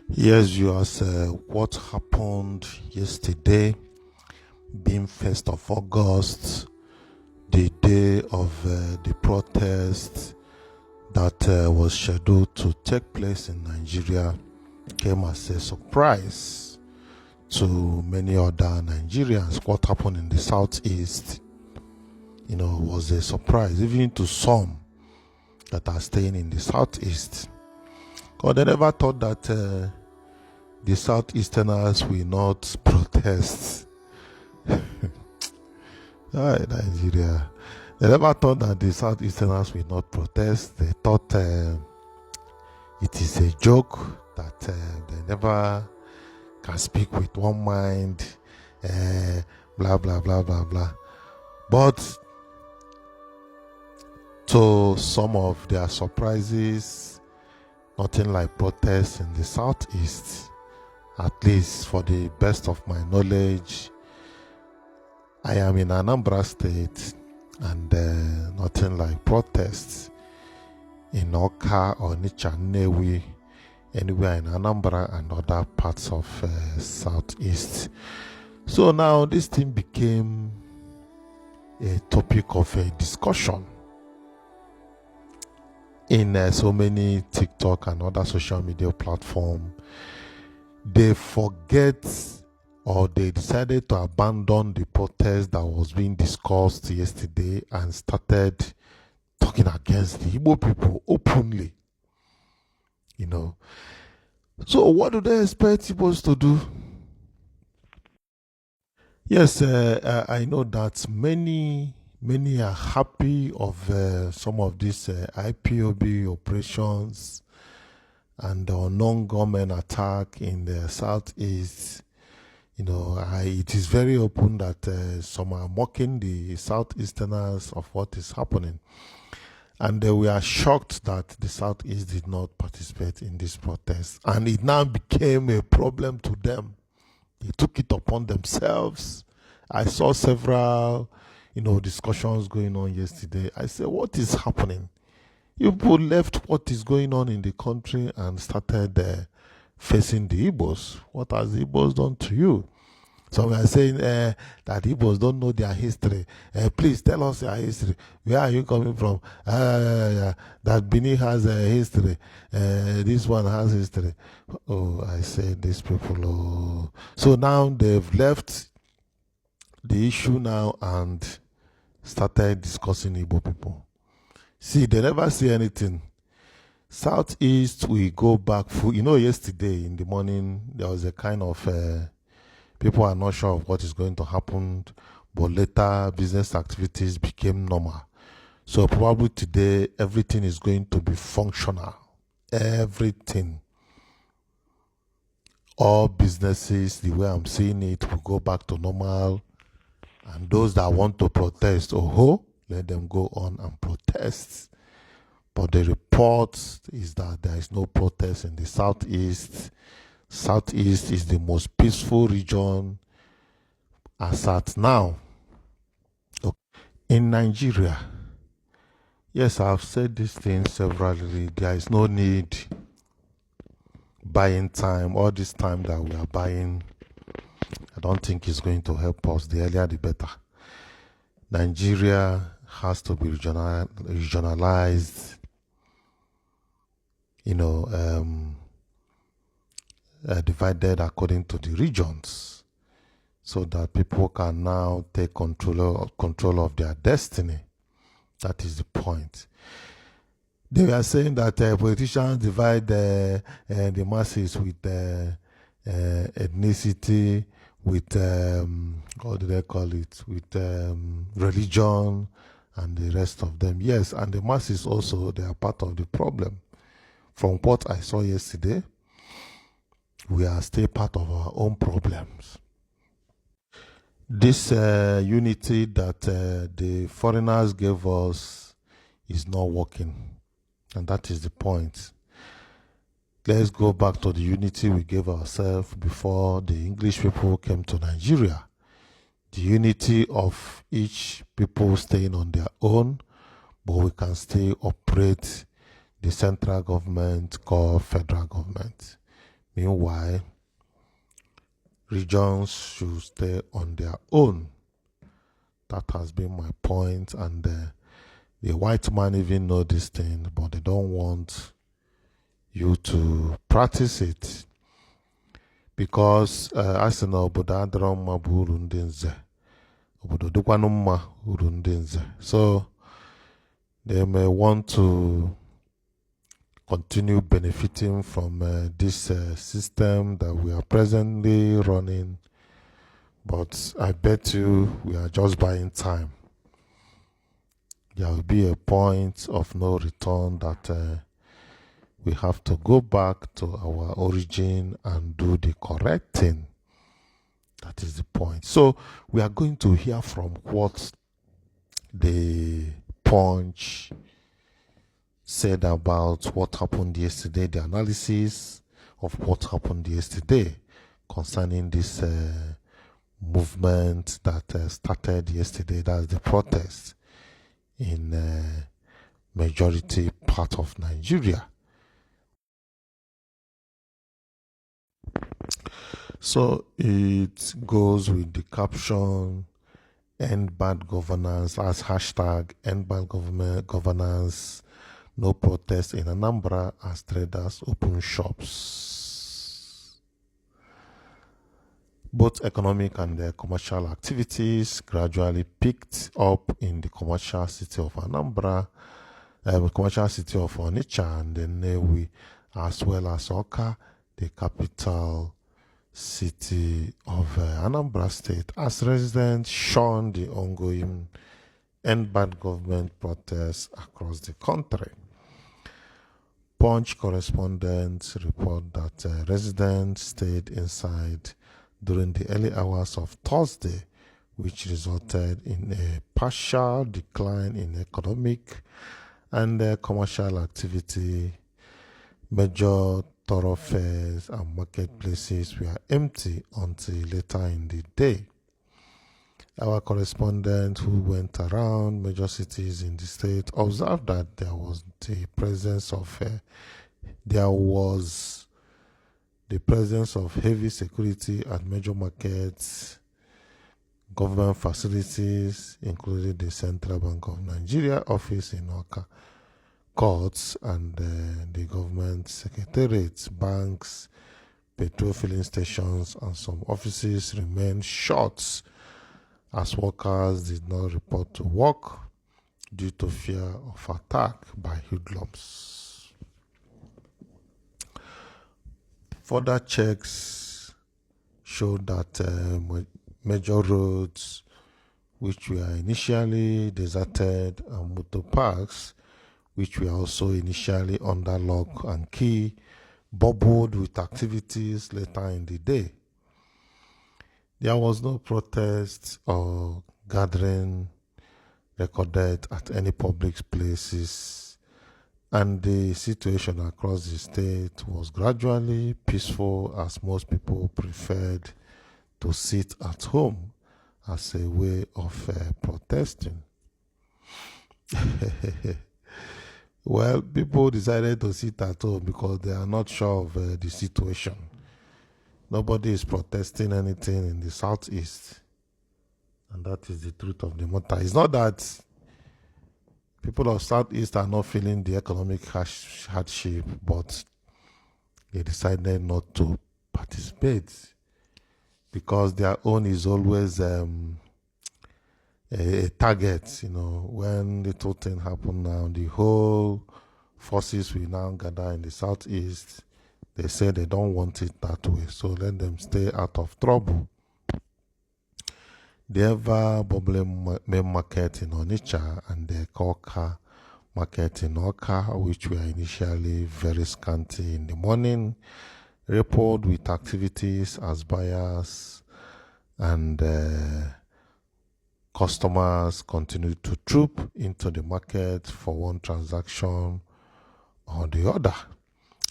Yes, viewers, what happened yesterday, being 1st of August, the day of the protest that was scheduled to take place in Nigeria, came as a surprise to many other Nigerians. What happened in the southeast, was a surprise, even to some that are staying in the southeast. Because they never thought that the southeasterners will not protest. Nigeria. They never thought that the southeasterners will not protest. They thought it is a joke that they never can speak with one mind, blah, blah, blah, blah, blah. But to some of their surprises, nothing like protests in the southeast. At least for the best of my knowledge, I am in Anambra State, and nothing like protests in Awka or Onitsha and Nnewi, anywhere in Anambra and other parts of southeast. So now this thing became a topic of a discussion in so many TikTok and other social media platforms. They forget, or they decided to abandon the protest that was being discussed yesterday and started talking against the Igbo people openly. So what do they expect Igbos to do? Yes, I know that many are happy of some of these IPOB operations and the non-government attack in the southeast. It is very open that some are mocking the southeasterners of what is happening. And we are shocked that the southeast did not participate in this protest. And it now became a problem to them. They took it upon themselves. I saw several, discussions going on yesterday. I said, what is happening? You people left what is going on in the country and started facing the Igbos. What has the Igbos done to you? So we are saying that Igbos don't know their history. Please tell us your history. Where are you coming from? That Benin has a history. This one has history. Oh, I said these people. Oh. So now they've left the issue now and started discussing Igbo people. See, they never see anything. Southeast, we go back full. Yesterday in the morning, there was a kind of people are not sure of what is going to happen, but later business activities became normal. So probably today, everything is going to be functional. Everything. All businesses, the way I'm seeing it, will go back to normal. And those that want to protest, let them go on and protest. But the report is that there is no protest in the southeast. Southeast is the most peaceful region as at now. In Nigeria, yes, I've said this thing severally. There is no need buying time. All this time that we are buying, I don't think it's going to help us. The earlier, the better. Nigeria has to be regionalized. Divided according to the regions, so that people can now take control of their destiny. That is the point. They were saying that politicians divide the masses with ethnicity, with what do they call it, with religion, and the rest of them. Yes, and the masses also, they are part of the problem. From what I saw yesterday, we are still part of our own problems. This unity that the foreigners gave us is not working. And that is the point. Let's go back to the unity we gave ourselves before the English people came to Nigeria. The unity of each people staying on their own, but we can still operate the central government called federal government. Meanwhile, regions should stay on their own. That has been my point, and the white man even know this thing, but they don't want you to practice it because as in obodo adịrọ mma bụ uru ndị nze, obodo dịkwanụ mma uru ndị nze. So they may want to continue benefiting from this system that we are presently running, but I bet you we are just buying time. There will be a point of no return that we have to go back to our origin and do the correct thing. That is the point. So we are going to hear from what the Punch said about what happened yesterday, the analysis of what happened yesterday concerning this movement that started yesterday. That's the protest in majority part of Nigeria. So it goes with the caption, "End bad governance," as hashtag "End bad governance, no protest in Anambra as traders open shops." Both economic and commercial activities gradually picked up in the commercial city of Anambra, commercial city of Onitsha and Nnewi, as well as Awka, the capital city of Anambra State, as residents shunned the ongoing end bad government protests across the country. Punch correspondents report that residents stayed inside during the early hours of Thursday, which resulted in a partial decline in economic and commercial activity. Major thoroughfares and marketplaces were empty until later in the day. Our correspondent, who went around major cities in the state, observed that there was the presence of heavy security at major markets, government facilities, including the Central Bank of Nigeria office in Awka, courts and the government secretariats, banks, petrol filling stations, and some offices remained shut as workers did not report to work due to fear of attack by hoodlums. Further checks showed that major roads, which were initially deserted, and motor parks, which were also initially under lock and key, bubbled with activities later in the day. There was no protest or gathering recorded at any public places, and the situation across the state was gradually peaceful as most people preferred to sit at home as a way of protesting. Well, people decided to sit at home because they are not sure of the situation. Nobody is protesting anything in the southeast. And that is the truth of the matter. It's not that people of southeast are not feeling the economic hardship, but they decided not to participate because their own is always a target. When little thing happen now, the whole forces will now gather in the southeast. They say they don't want it that way, so let them stay out of trouble. The ever-bubbling main market in Onitsha and the Awka market in Awka, which were initially very scanty in the morning, rippled with activities as buyers and customers continued to troop into the market for one transaction or the other.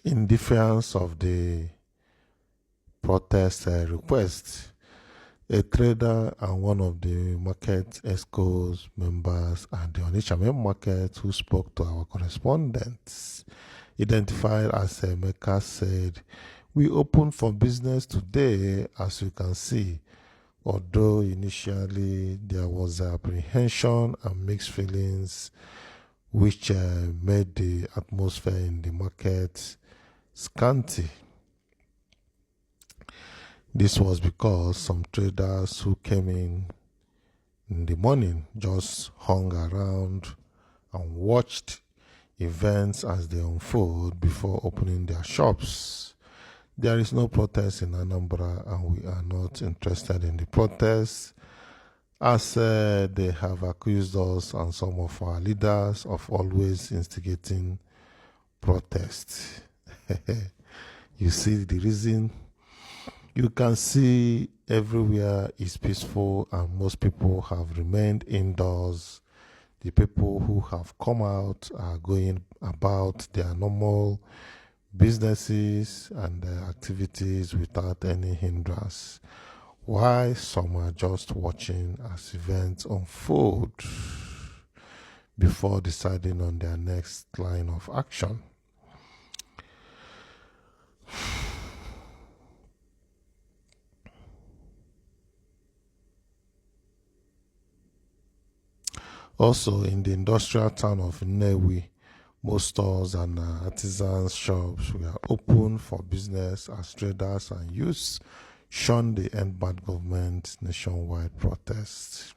In defiance of the protest request, a trader and one of the market ESCO's members at the Onitsha main market who spoke to our correspondents, identified as Emeka, said, We open for business today, as you can see, although initially there was apprehension and mixed feelings, which made the atmosphere in the market scanty. This was because some traders who came in the morning just hung around and watched events as they unfold before opening their shops. There is no protest in Anambra, and we are not interested in the protests, as they have accused us and some of our leaders of always instigating protests. You see the reason? You can see everywhere is peaceful and most people have remained indoors. The people who have come out are going about their normal businesses and activities without any hindrance, while some are just watching as events unfold before deciding on their next line of action. Also, in the industrial town of Nnewi, most stores and artisans shops were open for business as traders and youths shunned the End Bad Government nationwide protests.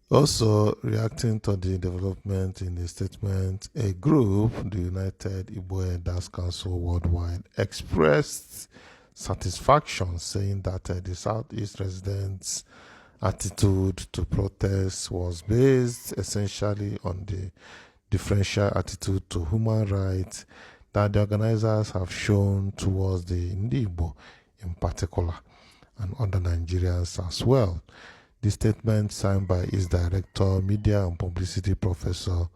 Also, reacting to the development in the statement, a group, the United Igbo Elders Council Worldwide, expressed satisfaction, saying that the Southeast residents' attitude to protests was based essentially on the differential attitude to human rights that the organizers have shown towards the Igbo in particular and other Nigerians as well. The statement, signed by its director, media and publicity professor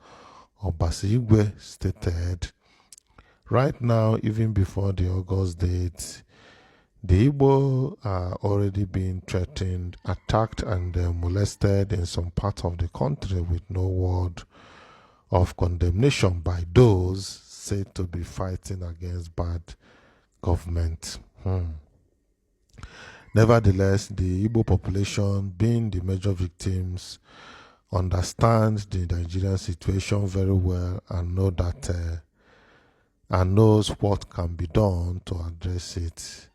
Obasigwe, stated, "Right now, even before the August date, the Igbo are already being threatened, attacked and molested in some parts of the country with no word of condemnation by those said to be fighting against bad government." Nevertheless, the Igbo population, being the major victims, understands the Nigerian situation very well and knows what can be done to address it,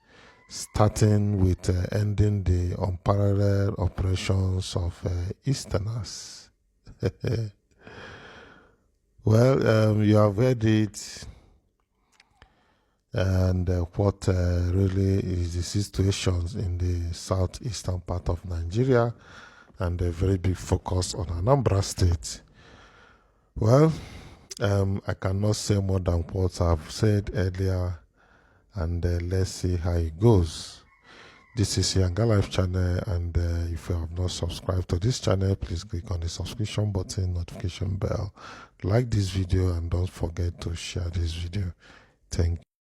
starting with ending the unparalleled operations of Easterners. Well, you have heard it, and what really is the situation in the southeastern part of Nigeria, and a very big focus on Anambra State. Well, I cannot say more than what I've said earlier, and let's see how it goes. This is Yangalife channel, and if you have not subscribed to this channel, please click on the subscription button, notification bell, like this video, and don't forget to share this video. Thank you.